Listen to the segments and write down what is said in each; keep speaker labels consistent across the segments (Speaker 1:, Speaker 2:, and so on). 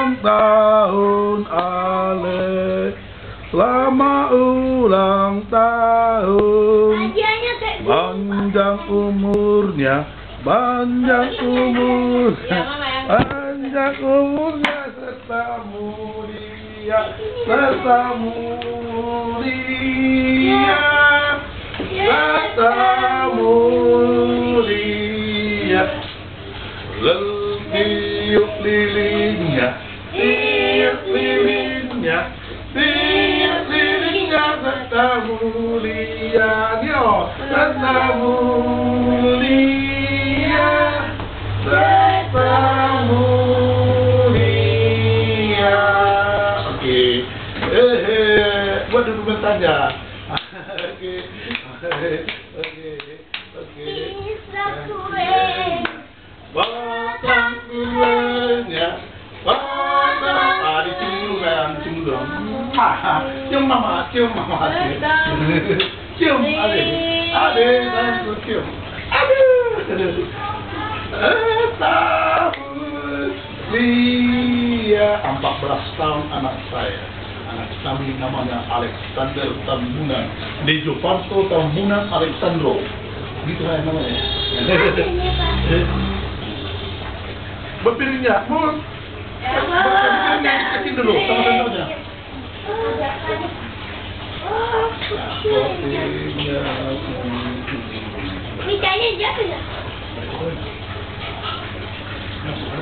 Speaker 1: ulang tahun Ale. Selamat ulang tahun. Panjang umurnya, panjang umurnya, panjang umurnya serta mulia, serta mulia, serta mulia. Tiup lilinnya, tiup lilinnya, tiup lilinnya serta mulia, serta mulia, serta mulia. Oke, buat dulu saja. Oke, oke. Potong kuenya, potong. Dicium dulu kan, cium dulu. Cium mama, cium mama. Cium, ade, cium. Aduh. Tahun dia 14 tahun anak saya. Anak kami namanya Alexander Tambunan. De Jovarto Tambunan Alexandro. Gitu lah namanya. Berpilihnya, Bun. Berpilihnya, kecil dulu, sama contohnya.
Speaker 2: Micanya jatuh ya?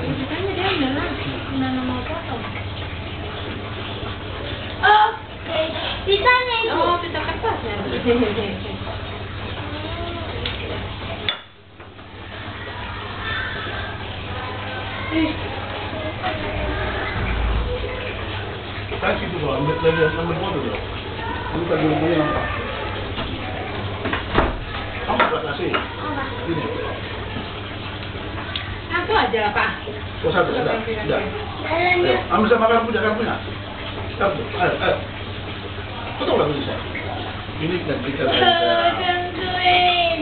Speaker 2: Micanya dia udah mau potong. Oke, pisahnya itu. Oh, pisah kertas ya?
Speaker 1: Kasih itu loh, ambil foto dulu. Ini tadi rumahnya nampak. Kamu buat nasi? Ini.
Speaker 2: Satu aja, Pak.
Speaker 1: Oh, satu, sudah. Ayo, ambil sama karpunya. Karpu. Ayo. Betul lah bisa. Ini kan kita.
Speaker 2: Tentuin.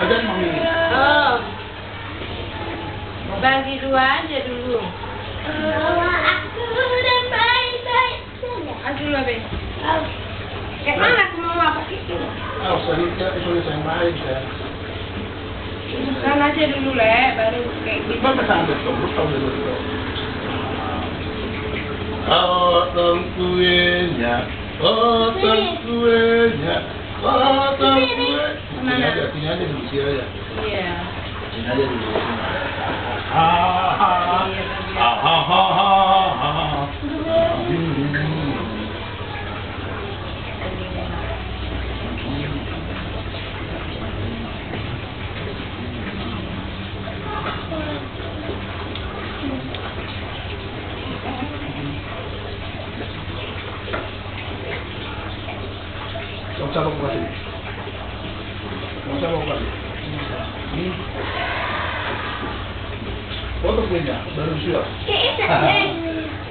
Speaker 1: Ada mami.
Speaker 2: Oh. Bagi dua aja dulu. Aku udah baik-baik saja. Aduh lah, Ben. Kayak mana aku mau apa itu?
Speaker 1: Selanjutnya itu yang baik ya.
Speaker 2: Kan aja dulu, Le, baru kayak gitu.
Speaker 1: Bapak sampai tahu dulu. Potong kuenya, potong kuenya, potong kuenya. Sini aja dulu, sini aja.
Speaker 2: Iya.
Speaker 1: Sini aja dulu. Siapa mau kasih? Siapa mau kasih? Foto punya, baru siap.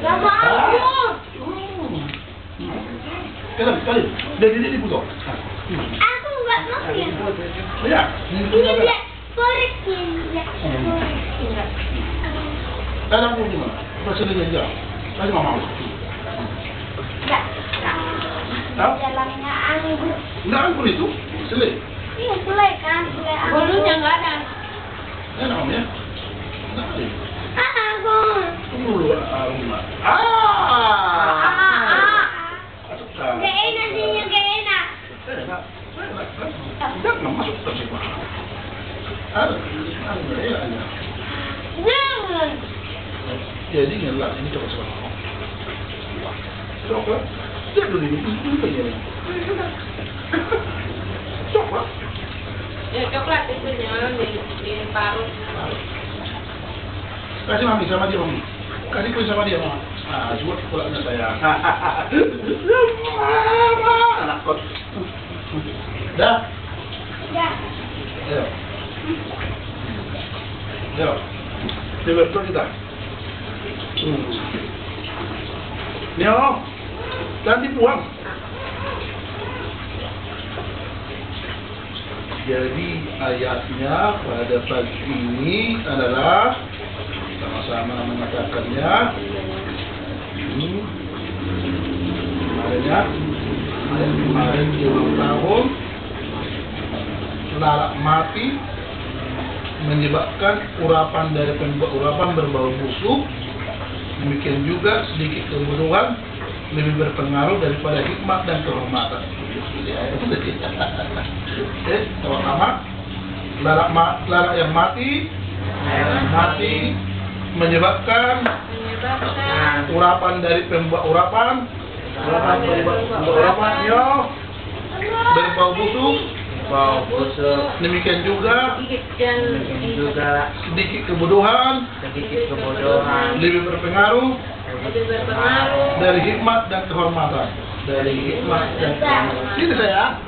Speaker 2: Gak mau.
Speaker 1: Kali. Dari foto.
Speaker 2: Aku nggak mau ya.
Speaker 1: Ya.
Speaker 2: Ini lihat koreksi.
Speaker 1: Kadang pun gimana? Presiden aja. Kasih mama.
Speaker 2: Enggak. Dalamnya anggur.
Speaker 1: Enggak anggur itu, selai.
Speaker 2: Iya, selai kan, selai anggur. Bolunya nggak ada.
Speaker 1: Enak om ya.
Speaker 2: Anggur.
Speaker 1: Tunggu dulu, rumah.
Speaker 2: Gak enak sihnya, gak enak.
Speaker 1: Enak. Jangan masuk terjebak.
Speaker 2: Jangan.
Speaker 1: Jadi ngelas ini coba. Coba. Jangan ini aja. Coba.
Speaker 2: Ya coklat itu jangan di paruh.
Speaker 1: Kasih mami sama dia mami. Kasih kuih sama dia mama. Buat kulaknya saya. Anak kot. Dah.
Speaker 2: Ya.
Speaker 1: Ayo. Ayo. Coba kita. Nyo. Jangan dibuang. Jadi ayatnya pada pagi ini adalah sama-sama mengatakannya. Kemarinnya ayat kemarin di ulang tahun, lalat mati menyebabkan urapan dari urapan berbau busuk. Demikian juga sedikit kebodohan lebih berpengaruh daripada hikmat dan kehormatan. Pertama, lalat yang mati menyebabkan urapan dari pembuat urapannya berbau busuk. Demikian juga sedikit kebodohan lebih berpengaruh dari hikmat dan kehormatan. Sini sayang.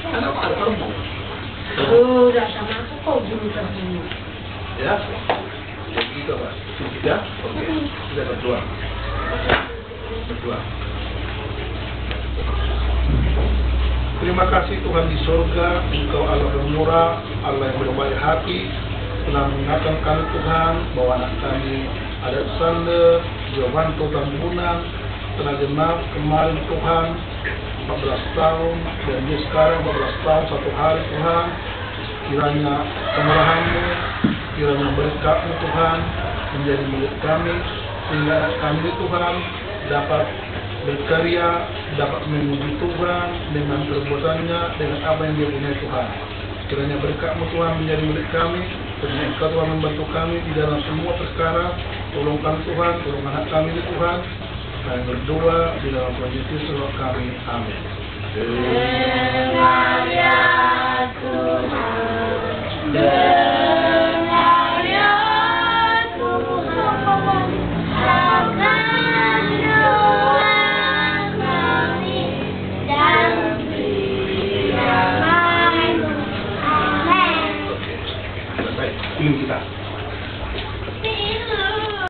Speaker 1: Anak kamu.
Speaker 2: Udah sama aku kok dulu terbunuh.
Speaker 1: Ya. Begitu, Pak. Ya. Oke. Kita berdoa. Terima kasih Tuhan di surga, Engkau Allah pemurah, Allah yang berbaik hati, telah mengingatkan Tuhan bahwa anak kami Alexander Giovanto Tambunan telah genap kemarin Tuhan 14 tahun, dan dia sekarang 14 tahun 1 hari Tuhan. Kiranya kemurahan-Mu, kiranya berkat-Mu Tuhan menjadi milik kami, sehingga anak kami Tuhan dapat berkarya, dapat memuji Tuhan dengan perbuatannya, dengan apa yang dia punya Tuhan. Kiranya berkat-Mu Tuhan menjadi milik kami, kiranya Engkau Tuhan membantu kami di dalam semua perkara. Tolongkan Tuhan, tolong anak kami Tuhan. Kami berdoa di dalam Tuhan Yesus kami. Amin.
Speaker 2: Dengar ya Tuhan, dengar ya Tuhan, akan doa kami dan firman-Mu. Amin.
Speaker 1: Baik, ini kita.